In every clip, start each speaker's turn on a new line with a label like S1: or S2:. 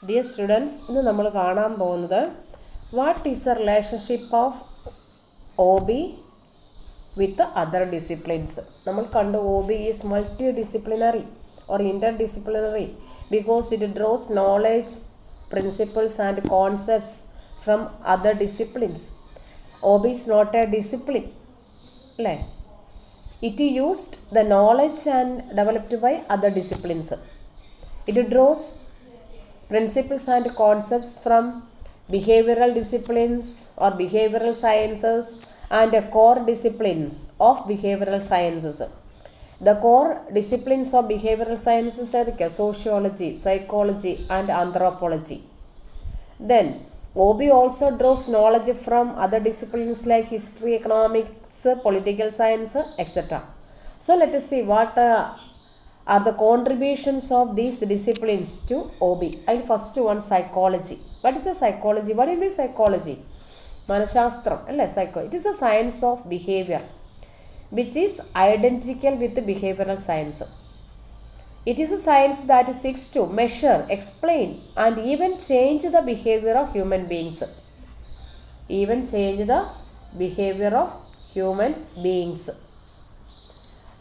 S1: Dear students, ഇന്ന് നമ്മൾ കാണാൻ പോകുന്നത് what is the relationship of OB with other disciplines. നമ്മൾ കണ്ടു OB is multi disciplinary or interdisciplinary because it draws knowledge principles and concepts from other disciplines. OB is not a discipline അല്ലേ. It used the knowledge and developed by other disciplines. It draws principles and concepts from behavioral disciplines or behavioral sciences and core disciplines of behavioral sciences. The core disciplines of behavioral sciences are sociology, psychology and anthropology. Then OB also draws knowledge from other disciplines like history, economics, political science, etc. So let us see what are the contributions of these disciplines to OB. And first one, psychology. What is a psychology? What do you mean psychology? Manashastram, it is a science of behavior which is identical with the behavioral science. It is a science that seeks to measure, explain and even change the behavior of human beings. Even change the behavior of human beings.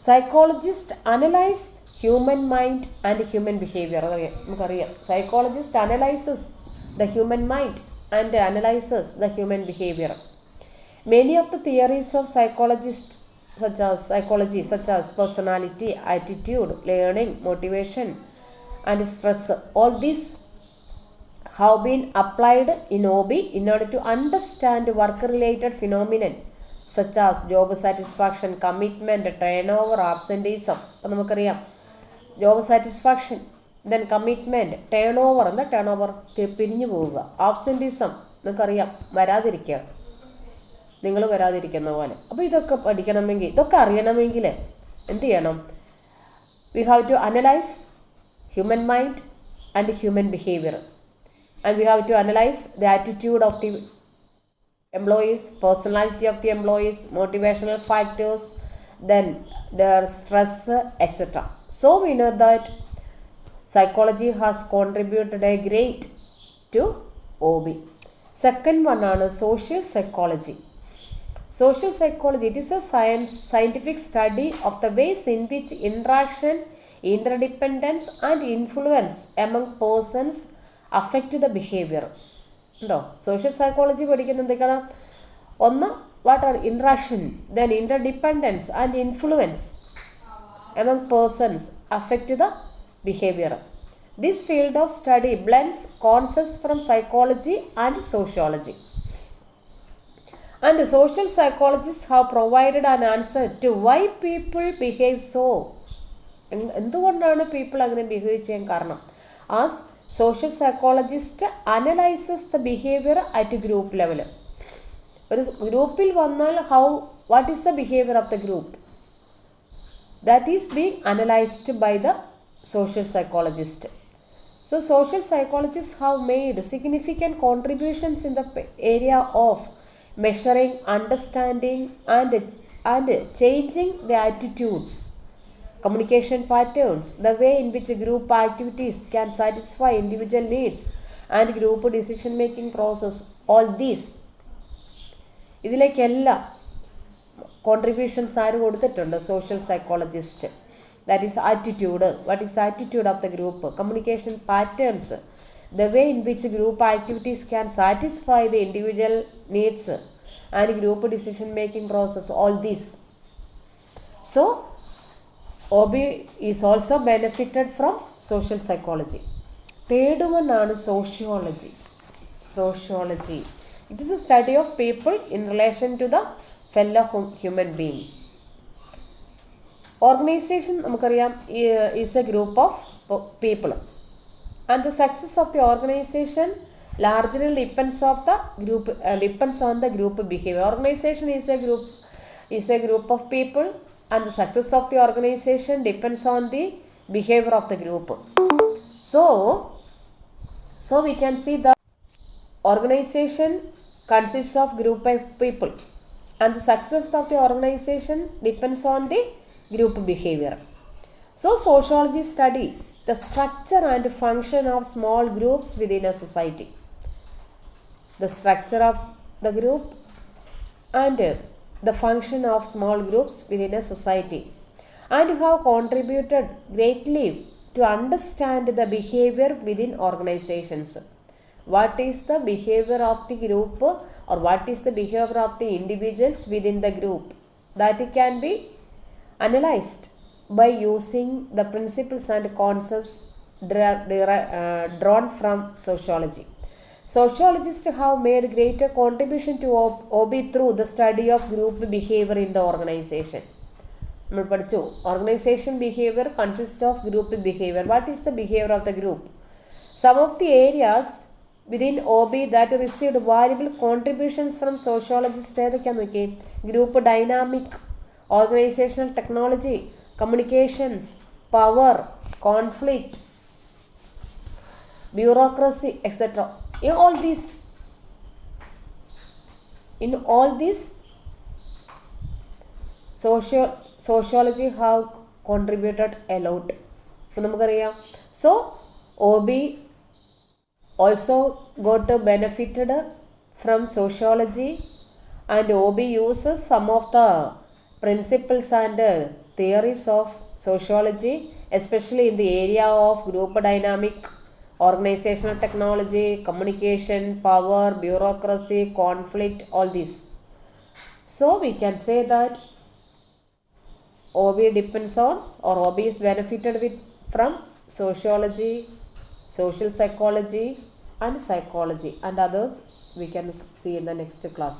S1: Psychologists analyze human mind and human behavior. Psychologist analyzes the human mind and analyzes the human behavior. Many of the theories of psychology such as personality, attitude, learning, motivation and stress, all these have been applied in OB in order to understand work related phenomena such as job satisfaction, commitment, turnover, absenteeism. അപ്പോൾ നമുക്കറിയാം job satisfaction, then commitment, turnover, എന്താ turnover പിരിഞ്ഞു പോവുക, absenteeism നിങ്ങൾക്കറിയാം വരാതിരിക്കുക, നിങ്ങൾ വരാതിരിക്കുന്ന പോലെ. അപ്പോൾ ഇതൊക്കെ പഠിക്കണമെങ്കിൽ, ഇതൊക്കെ അറിയണമെങ്കിൽ എന്ത് ചെയ്യണം? We have to analyze human mind and human behavior, and we have to analyze the attitude of the employees, personality of the employees, motivational factors, then their stress, etc. So we know that psychology has contributed a great to OB. Second one is social psychology. Social psychology, it is a scientific study of the ways in which interaction, interdependence and influence among persons affect the behavior. Social psychology പഠിക്കുന്നത് എന്തൊക്കെയാണ്? ഒന്ന്, what are interaction, then interdependence and influence among persons affect the behavior. This field of study blends concepts from psychology and sociology. And the social psychologists have provided an answer to why people behave so. എന്തുകൊണ്ടാണ് people അങ്ങനെ behave ചെയ്യാൻ കാരണം? As social psychologist analyzes the behavior at group level. ഒരു ഗ്രൂപ്പിൽ വന്നാൽ what is the behavior of the group? That is being analyzed by the social psychologist. So social psychologists have made significant contributions in the area of measuring, understanding and changing the attitudes, communication patterns, the way in which group activities can satisfy individual needs and group decision making process. All these ഇതിലേക്കെല്ലാം contributions ആര് കൊടുത്തിട്ടുണ്ട്? Social psychologist. That is attitude. What is attitude of the group, communication patterns, the way in which group activities can satisfy the individual needs and group decision making process, all these. So OB is also benefited from social psychology. Third one ആണ് sociology. Sociology, it is a study of people in relation to the fellow human beings. Organization നമുക്കറിയാം is a group of people and the success of the organization largely depends on the group behavior. Organization is a group of people and the success of the organization depends on the behavior of the group. So we can see the organization consists of group of people and the success of the organization depends on the group behavior. So sociology study the structure and function of small groups within a society. The structure of the group and the function of small groups within a society, and have contributed greatly to understand the behavior within organizations. What is the behavior of the group, or what is the behavior of the individuals within the group? That it can be analyzed by using the principles and concepts drawn from sociology. Sociologists have made greater contribution to OB through the study of group behavior in the organization. നമ്മൾ പഠിച്ചു organisation behaviour consist of group behaviour. What is the behaviour of the group? Some of the areas within OB that received valuable contributions from sociologist ഏതൊക്കെയാണെന്ന് നോക്കി. Group dynamic, organisational technology, communications, power, conflict, bureaucracy, etc. In all these sociology have contributed a lot. So OB also got benefited from sociology, and OB uses some of the principles and theories of sociology, especially in the area of group dynamic, organizational technology, communication, power, bureaucracy, conflict, all these. So we can say that OB depends on, or OB is benefited from sociology, social psychology and psychology, and others we can see in the next class.